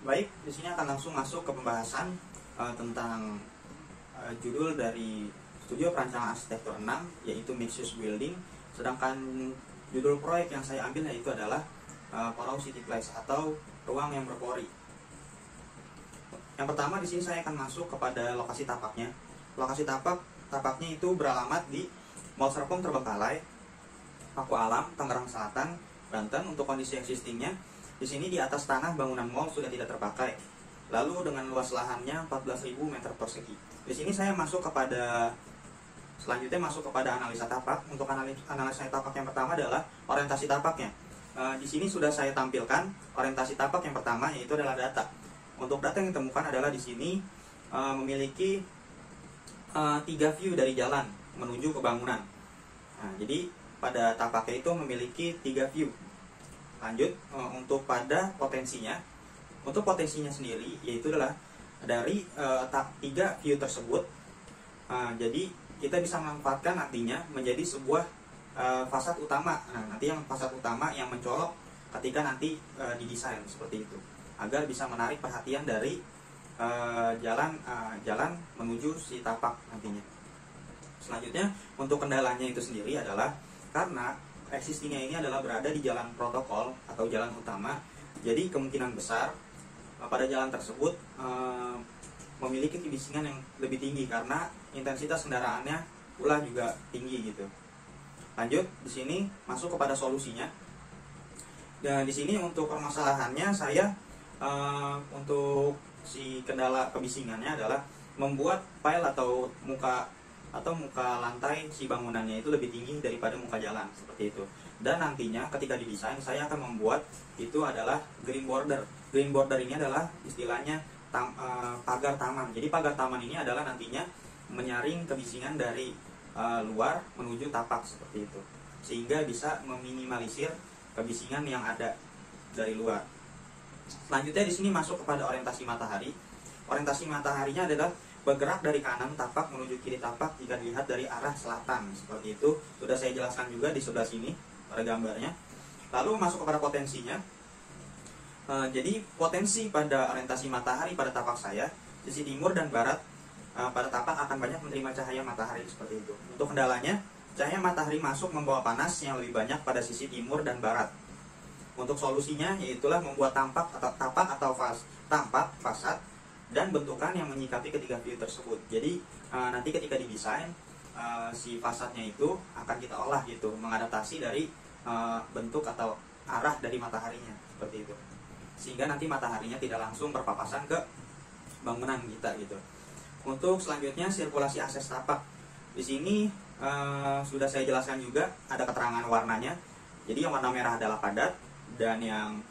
Baik, di sini akan langsung masuk ke pembahasan tentang judul dari Studio Perancangan Arsitektur 6, yaitu Mixed Use Building. Sedangkan judul proyek yang saya ambil yaitu adalah Porosity Place atau ruang yang berpori. Yang pertama di sini saya akan masuk kepada lokasi tapaknya. Lokasi tapaknya itu beralamat di Mall Serpong Terbengkalai, Paku Alam, Tangerang Selatan, Banten. Untuk kondisi existingnya, di sini di atas tanah bangunan mall sudah tidak terpakai. Lalu dengan luas lahannya 14.000 meter persegi. Di sini saya selanjutnya masuk kepada analisa tapak. Untuk analisa tapak yang pertama adalah orientasi tapaknya. Di sini sudah saya tampilkan orientasi tapak yang pertama, yaitu adalah data. Untuk data yang ditemukan adalah di sini memiliki 3 view dari jalan menuju ke bangunan. Nah, jadi pada tapaknya itu memiliki 3 view. Lanjut, untuk pada potensinya. Untuk potensinya sendiri yaitu adalah dari 3 view tersebut. Jadi kita bisa memanfaatkan nantinya menjadi sebuah fasad utama. Nah, nanti yang fasad utama yang mencolok ketika nanti didesain seperti itu, agar bisa menarik perhatian dari jalan menuju si tapak nantinya. Selanjutnya, untuk kendalanya itu sendiri adalah karena existingnya ini adalah berada di jalan protokol atau jalan utama, jadi kemungkinan besar pada jalan tersebut memiliki kebisingan yang lebih tinggi karena intensitas kendaraannya pula juga tinggi gitu. Lanjut, di sini masuk kepada solusinya. Dan di sini untuk permasalahannya saya untuk si kendala kebisingannya adalah membuat pile atau muka lantai si bangunannya itu lebih tinggi daripada muka jalan seperti itu. Dan nantinya ketika didesain saya akan membuat itu adalah green border. Green border ini adalah istilahnya pagar taman. Jadi pagar taman ini adalah nantinya menyaring kebisingan dari luar menuju tapak seperti itu, sehingga bisa meminimalisir kebisingan yang ada dari luar. Selanjutnya di sini masuk kepada orientasi matahari. Orientasi mataharinya adalah bergerak dari kanan tapak menuju kiri tapak jika dilihat dari arah selatan seperti itu. Sudah saya jelaskan juga di sebelah sini pada gambarnya. Lalu masuk kepada potensinya. Jadi potensi pada orientasi matahari pada tapak saya, sisi timur dan barat pada tapak akan banyak menerima cahaya matahari seperti itu. Untuk kendalanya, cahaya matahari masuk membawa panas yang lebih banyak pada sisi timur dan barat. Untuk solusinya yaitulah membuat tapak atau fasad dan bentukan yang menyikapi ketiga view tersebut. Jadi nanti ketika didesain si fasadnya itu akan kita olah gitu, mengadaptasi dari bentuk atau arah dari mataharinya seperti itu, sehingga nanti mataharinya tidak langsung berpapasan ke bangunan kita gitu. Untuk selanjutnya sirkulasi akses tapak. Di sini sudah saya jelaskan juga, ada keterangan warnanya. Jadi yang warna merah adalah padat, dan yang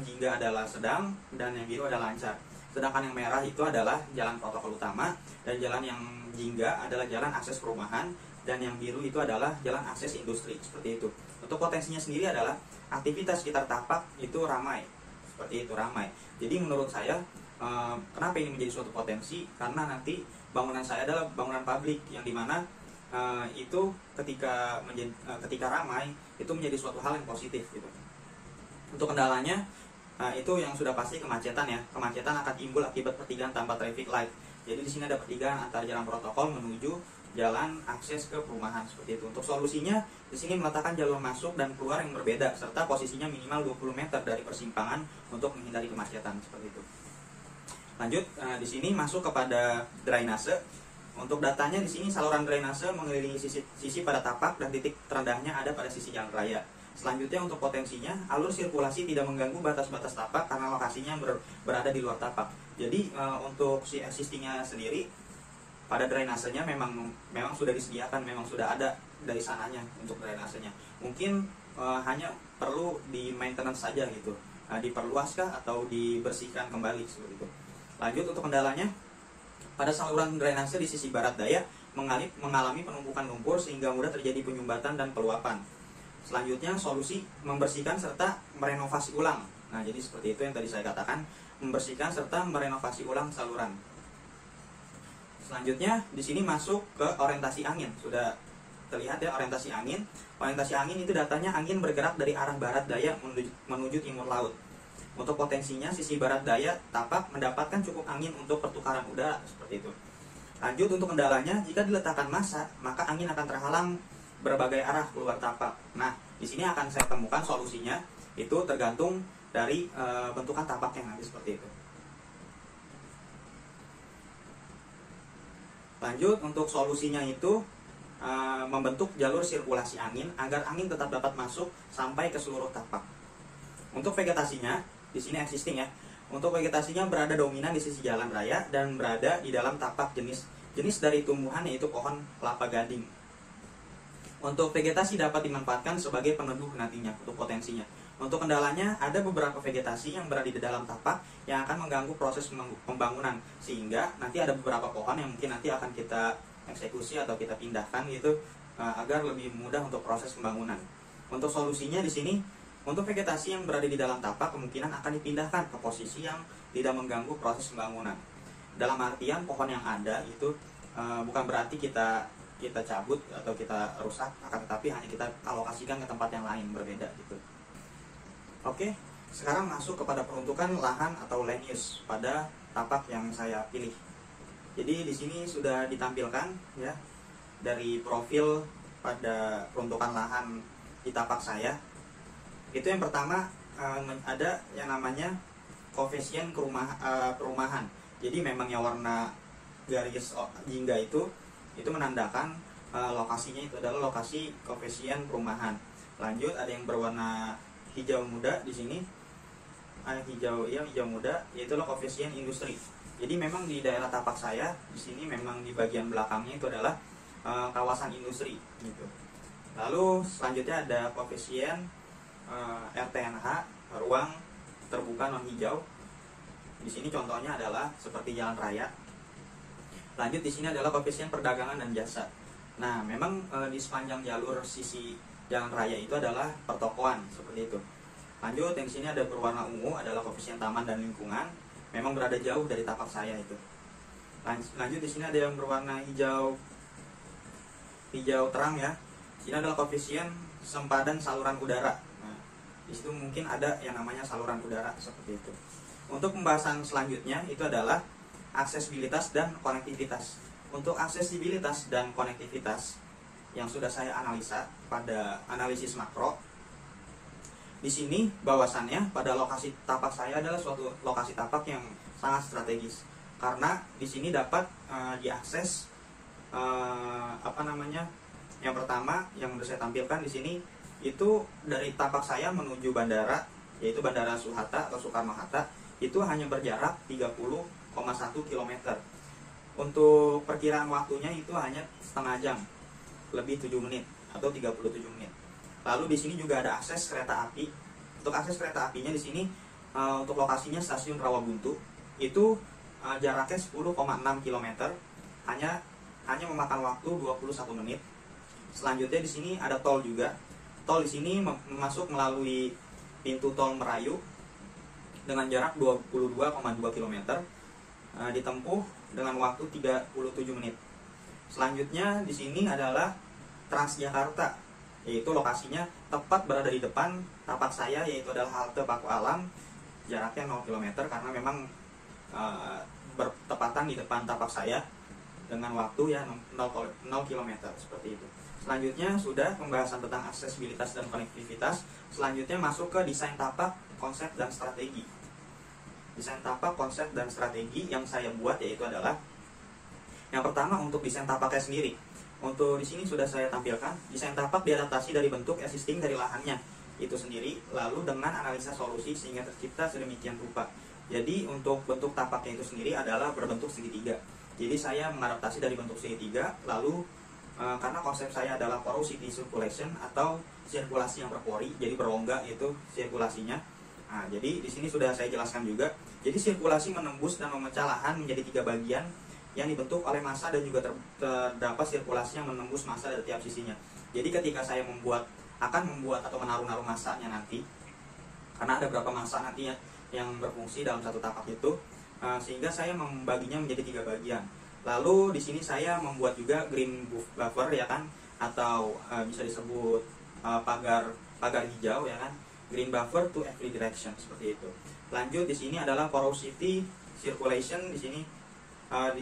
jingga adalah sedang, dan yang biru adalah lancar. Sedangkan yang merah itu adalah jalan protokol utama, dan jalan yang jingga adalah jalan akses perumahan, dan yang biru itu adalah jalan akses industri seperti itu. Untuk potensinya sendiri adalah aktivitas sekitar tapak itu ramai, seperti itu, ramai. Jadi menurut saya kenapa ini menjadi suatu potensi, karena nanti bangunan saya adalah bangunan publik yang dimana itu ketika ramai itu menjadi suatu hal yang positif gitu. Untuk kendalanya itu yang sudah pasti kemacetan ya. Kemacetan akan timbul akibat pertigaan tanpa traffic light. Jadi di sini ada pertigaan antara jalan protokol menuju jalan akses ke perumahan seperti itu. Untuk solusinya di sini meletakkan jalur masuk dan keluar yang berbeda serta posisinya minimal 20 meter dari persimpangan untuk menghindari kemacetan seperti itu. Lanjut, di sini masuk kepada drainase. Untuk datanya di sini saluran drainase mengelilingi sisi pada tapak dan titik terendahnya ada pada sisi jalan raya. Selanjutnya untuk potensinya, alur sirkulasi tidak mengganggu batas-batas tapak karena lokasinya berada di luar tapak. Jadi untuk si existingnya sendiri pada drainasenya memang sudah disediakan, memang sudah ada dari sananya untuk drainasenya. Mungkin hanya perlu di maintenance saja gitu, diperluaskah atau dibersihkan kembali seperti itu. Lanjut, untuk kendalanya, pada saluran drainase di sisi barat daya mengalami penumpukan lumpur sehingga mudah terjadi penyumbatan dan peluapan. Selanjutnya solusi membersihkan serta merenovasi ulang. Nah, jadi seperti itu yang tadi saya katakan, membersihkan serta merenovasi ulang saluran. Selanjutnya di sini masuk ke orientasi angin. Sudah terlihat ya orientasi angin. Orientasi angin itu datanya angin bergerak dari arah barat daya menuju timur laut. Untuk potensinya, sisi barat daya tapak mendapatkan cukup angin untuk pertukaran udara, seperti itu. Lanjut untuk kendalanya, jika diletakkan massa, maka angin akan terhalang berbagai arah keluar tapak. Nah, di sini akan saya temukan solusinya, itu tergantung dari bentukan tapaknya nanti, seperti itu. Lanjut untuk solusinya itu membentuk jalur sirkulasi angin agar angin tetap dapat masuk sampai ke seluruh tapak. Untuk vegetasinya, di sini existing ya. Untuk vegetasinya berada dominan di sisi jalan raya dan berada di dalam tapak jenis dari tumbuhan yaitu pohon kelapa gading. Untuk vegetasi dapat dimanfaatkan sebagai peneduh nantinya untuk potensinya. Untuk kendalanya, ada beberapa vegetasi yang berada di dalam tapak yang akan mengganggu proses pembangunan, sehingga nanti ada beberapa pohon yang mungkin nanti akan kita eksekusi atau kita pindahkan gitu agar lebih mudah untuk proses pembangunan. Untuk solusinya di sini, untuk vegetasi yang berada di dalam tapak kemungkinan akan dipindahkan ke posisi yang tidak mengganggu proses pembangunan. Dalam artian pohon yang ada itu bukan berarti kita cabut atau kita rusak, akan tetapi hanya kita alokasikan ke tempat yang lain berbeda gitu. Oke, sekarang masuk kepada peruntukan lahan atau land use pada tapak yang saya pilih. Jadi di sini sudah ditampilkan ya dari profil pada peruntukan lahan di tapak saya. Itu yang pertama ada yang namanya koefisien perumahan. Jadi memang yang warna garis jingga itu menandakan lokasinya itu adalah lokasi koefisien perumahan. Lanjut ada yang berwarna hijau muda di sini. Hijau muda yaitu koefisien industri. Jadi memang di daerah tapak saya di sini memang di bagian belakangnya itu adalah kawasan industri gitu. Lalu selanjutnya ada koefisien RTNH, ruang terbuka non hijau. Di sini contohnya adalah seperti jalan raya. Lanjut di sini adalah koefisien perdagangan dan jasa. Nah, memang di sepanjang jalur sisi jalan raya itu adalah pertokoan seperti itu. Lanjut yang sini ada berwarna ungu adalah koefisien taman dan lingkungan. Memang berada jauh dari tapak saya itu. Lanjut di sini ada yang berwarna hijau terang ya. Ini adalah koefisien sempadan saluran udara. Di situ mungkin ada yang namanya saluran udara seperti itu. Untuk pembahasan selanjutnya itu adalah aksesibilitas dan konektivitas. Untuk aksesibilitas dan konektivitas yang sudah saya analisa pada analisis makro, di sini bahwasannya pada lokasi tapak saya adalah suatu lokasi tapak yang sangat strategis karena di sini dapat diakses yang pertama yang sudah saya tampilkan di sini itu dari tapak saya menuju bandara, yaitu Bandara Suhatta atau Soekarno-Hatta, itu hanya berjarak 30,1 km. Untuk perkiraan waktunya itu hanya setengah jam, lebih 7 menit atau 37 menit. Lalu di sini juga ada akses kereta api. Untuk akses kereta apinya di sini untuk lokasinya stasiun Rawabuntu itu jaraknya 10,6 km, hanya memakan waktu 21 menit. Selanjutnya di sini ada tol juga. Tol di sini masuk melalui pintu tol Merayu dengan jarak 22,2 km, ditempuh dengan waktu 37 menit. Selanjutnya di sini adalah Transjakarta, yaitu lokasinya tepat berada di depan tapak saya, yaitu adalah halte Paku Alam, jaraknya 0 km karena memang bertepatan di depan tapak saya dengan waktu ya 0 km seperti itu. Selanjutnya sudah pembahasan tentang aksesibilitas dan konektivitas. Selanjutnya masuk ke desain tapak, konsep dan strategi. Desain tapak, konsep dan strategi yang saya buat yaitu adalah yang pertama untuk desain tapaknya sendiri. Untuk di sini sudah saya tampilkan desain tapak diadaptasi dari bentuk existing dari lahannya itu sendiri, lalu dengan analisa solusi sehingga tercipta sedemikian rupa. Jadi untuk bentuk tapaknya itu sendiri adalah berbentuk segitiga. Jadi saya mengadaptasi dari bentuk segitiga, lalu karena konsep saya adalah porosity circulation atau sirkulasi yang berpori, jadi berongga itu sirkulasinya. Nah, jadi di sini sudah saya jelaskan juga. Jadi sirkulasi menembus dan memecah lahan menjadi 3 bagian yang dibentuk oleh massa dan juga terdapat sirkulasi yang menembus massa dari tiap sisinya. Jadi ketika saya akan membuat atau menaruh massanya nanti, karena ada berapa massa nanti ya yang berfungsi dalam satu tapak itu, sehingga saya membaginya menjadi 3 bagian. Lalu di sini saya membuat juga green buffer ya kan, atau bisa disebut pagar hijau ya kan. green buffer to every direction seperti itu. Lanjut di sini adalah porosity circulation. Di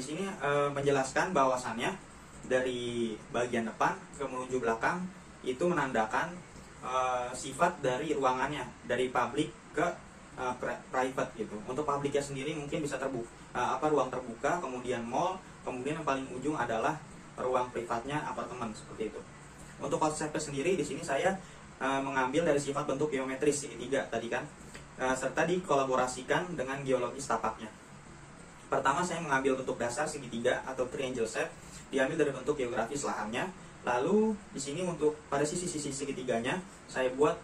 sini menjelaskan bahwasannya dari bagian depan ke menuju belakang itu menandakan sifat dari ruangannya, dari public ke private gitu. Untuk publiknya sendiri mungkin bisa ruang terbuka, kemudian mall, kemudian yang paling ujung adalah ruang privatnya apartemen seperti itu. Untuk konsepnya sendiri di sini saya mengambil dari sifat bentuk geometris segitiga tadi kan, serta dikolaborasikan dengan geologis tapaknya. Pertama saya mengambil bentuk dasar segitiga atau triangle shape, diambil dari bentuk geografis lahannya. Lalu di sini untuk pada sisi-sisi segitiganya saya buat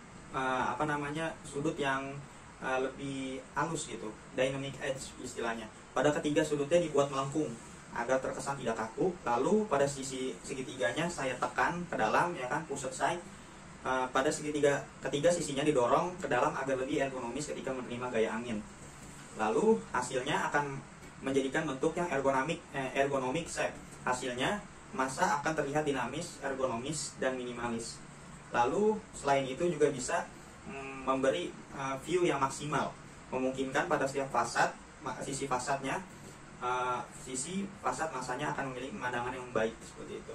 sudut yang lebih halus gitu, dynamic edge istilahnya. Pada ketiga sudutnya dibuat melengkung agar terkesan tidak kaku. Lalu pada sisi segitiganya saya tekan ke dalam ya kan, pusat side. Pada ketiga sisinya didorong ke dalam agar lebih ergonomis ketika menerima gaya angin. Lalu hasilnya akan menjadikan bentuk yang ergonomik shape. Hasilnya massa akan terlihat dinamis, ergonomis, dan minimalis. Lalu selain itu juga bisa memberi view yang maksimal, memungkinkan pada setiap fasad, sisi fasadnya, sisi fasad masanya akan memiliki pemandangan yang baik seperti itu.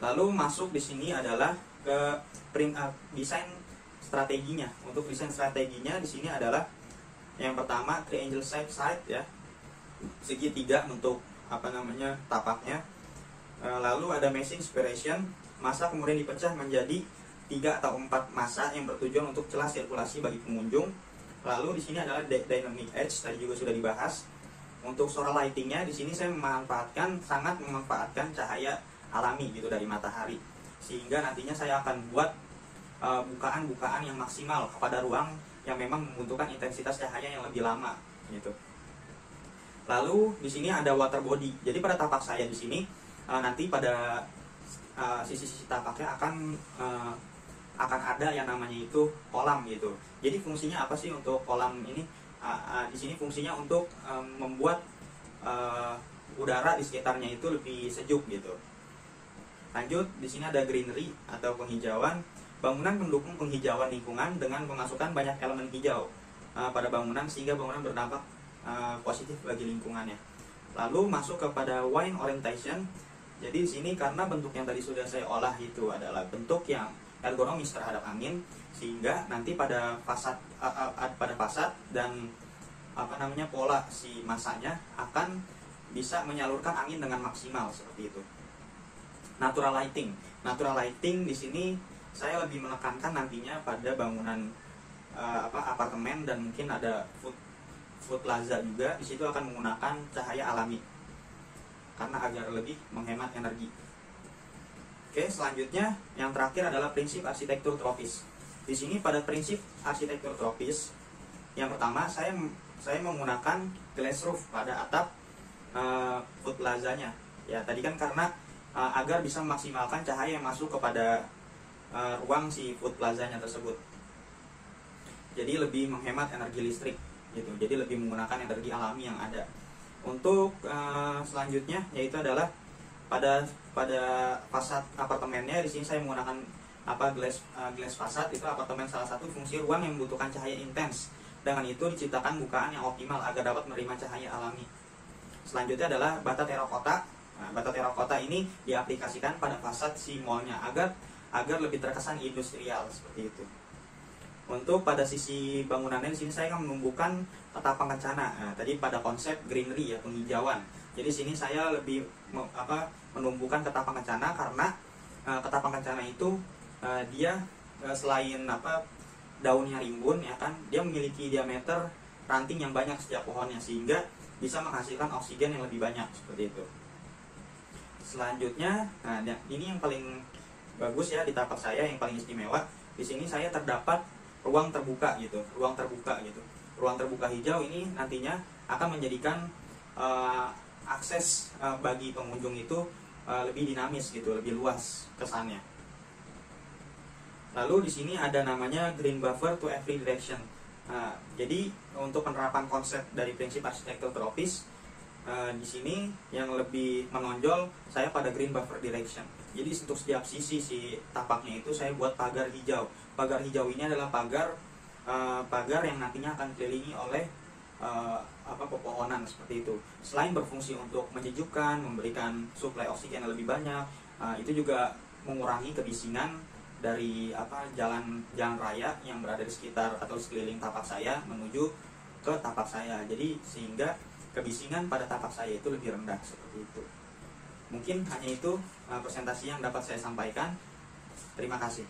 Lalu masuk di sini adalah ke desain strateginya. Untuk desain strateginya di sini adalah yang pertama triangle shape side ya, segitiga untuk tapaknya. Lalu ada meshing separation, massa kemudian dipecah menjadi 3 atau 4 massa yang bertujuan untuk celah sirkulasi bagi pengunjung. Lalu di sini adalah dynamic edge, tadi juga sudah dibahas. Untuk solar lightingnya di sini saya sangat memanfaatkan cahaya alami gitu dari matahari, sehingga nantinya saya akan buat bukaan-bukaan yang maksimal kepada ruang yang memang membutuhkan intensitas cahaya yang lebih lama gitu. Lalu di sini ada water body. Jadi pada tapak saya di sini nanti pada sisi-sisi tapaknya akan ada yang namanya itu kolam gitu. Jadi fungsinya apa sih untuk kolam ini? Di sini fungsinya untuk membuat udara di sekitarnya itu lebih sejuk gitu. Lanjut, di sini ada greenery atau penghijauan. Bangunan mendukung penghijauan lingkungan dengan memasukkan banyak elemen hijau pada bangunan sehingga bangunan berdampak positif bagi lingkungannya. Lalu masuk kepada wine orientation. Jadi di sini karena bentuk yang tadi sudah saya olah itu adalah bentuk yang ergonomis terhadap angin, sehingga nanti pada fasad dan pola si masanya akan bisa menyalurkan angin dengan maksimal seperti itu. Natural lighting di sini saya lebih menekankan nantinya pada bangunan apartemen dan mungkin ada food plaza juga. Di situ akan menggunakan cahaya alami karena agar lebih menghemat energi. Oke, selanjutnya yang terakhir adalah prinsip arsitektur tropis. Di sini pada prinsip arsitektur tropis, yang pertama saya menggunakan glass roof pada atap food plazanya. Ya, tadi kan karena agar bisa memaksimalkan cahaya yang masuk kepada ruang si food plazanya tersebut. Jadi lebih menghemat energi listrik gitu. Jadi lebih menggunakan energi alami yang ada. Untuk selanjutnya yaitu adalah pada fasad apartemennya. Di sini saya menggunakan glass fasad. Itu apartemen salah satu fungsi ruang yang membutuhkan cahaya intens. Dengan itu diciptakan bukaan yang optimal agar dapat menerima cahaya alami. Selanjutnya adalah bata terakota. Nah, bata terakota ini diaplikasikan pada fasad si mallnya agar lebih terkesan industrial seperti itu. Untuk pada sisi bangunannya di sini saya akan menumbuhkan ketapang kencana. Nah, tadi pada konsep greenery ya, penghijauan. Jadi sini saya lebih menumbuhkan ketapang kencana karena ketapang kencana itu dia selain daunnya rimbun ya kan, dia memiliki diameter ranting yang banyak setiap pohonnya sehingga bisa menghasilkan oksigen yang lebih banyak seperti itu. Selanjutnya, nah ini yang paling bagus ya di tapak saya, yang paling istimewa. Di sini saya terdapat ruang terbuka gitu. Ruang terbuka hijau ini nantinya akan menjadikan akses bagi pengunjung itu lebih dinamis gitu, lebih luas kesannya. Lalu di sini ada namanya green buffer to every direction. Jadi untuk penerapan konsep dari prinsip arsitektur tropis, Di sini yang lebih menonjol saya pada green buffer direction. Jadi untuk setiap sisi si tapaknya itu saya buat pagar hijau. Pagar hijau ini adalah pagar yang nantinya akan dikelilingi oleh pepohonan seperti itu. Selain berfungsi untuk menyejukkan, memberikan suplai oksigen yang lebih banyak, itu juga mengurangi kebisingan dari jalan raya yang berada di sekitar atau sekeliling tapak saya menuju ke tapak saya. Jadi sehingga kebisingan pada tapak saya itu lebih rendah seperti itu. Mungkin hanya itu presentasi yang dapat saya sampaikan. Terima kasih.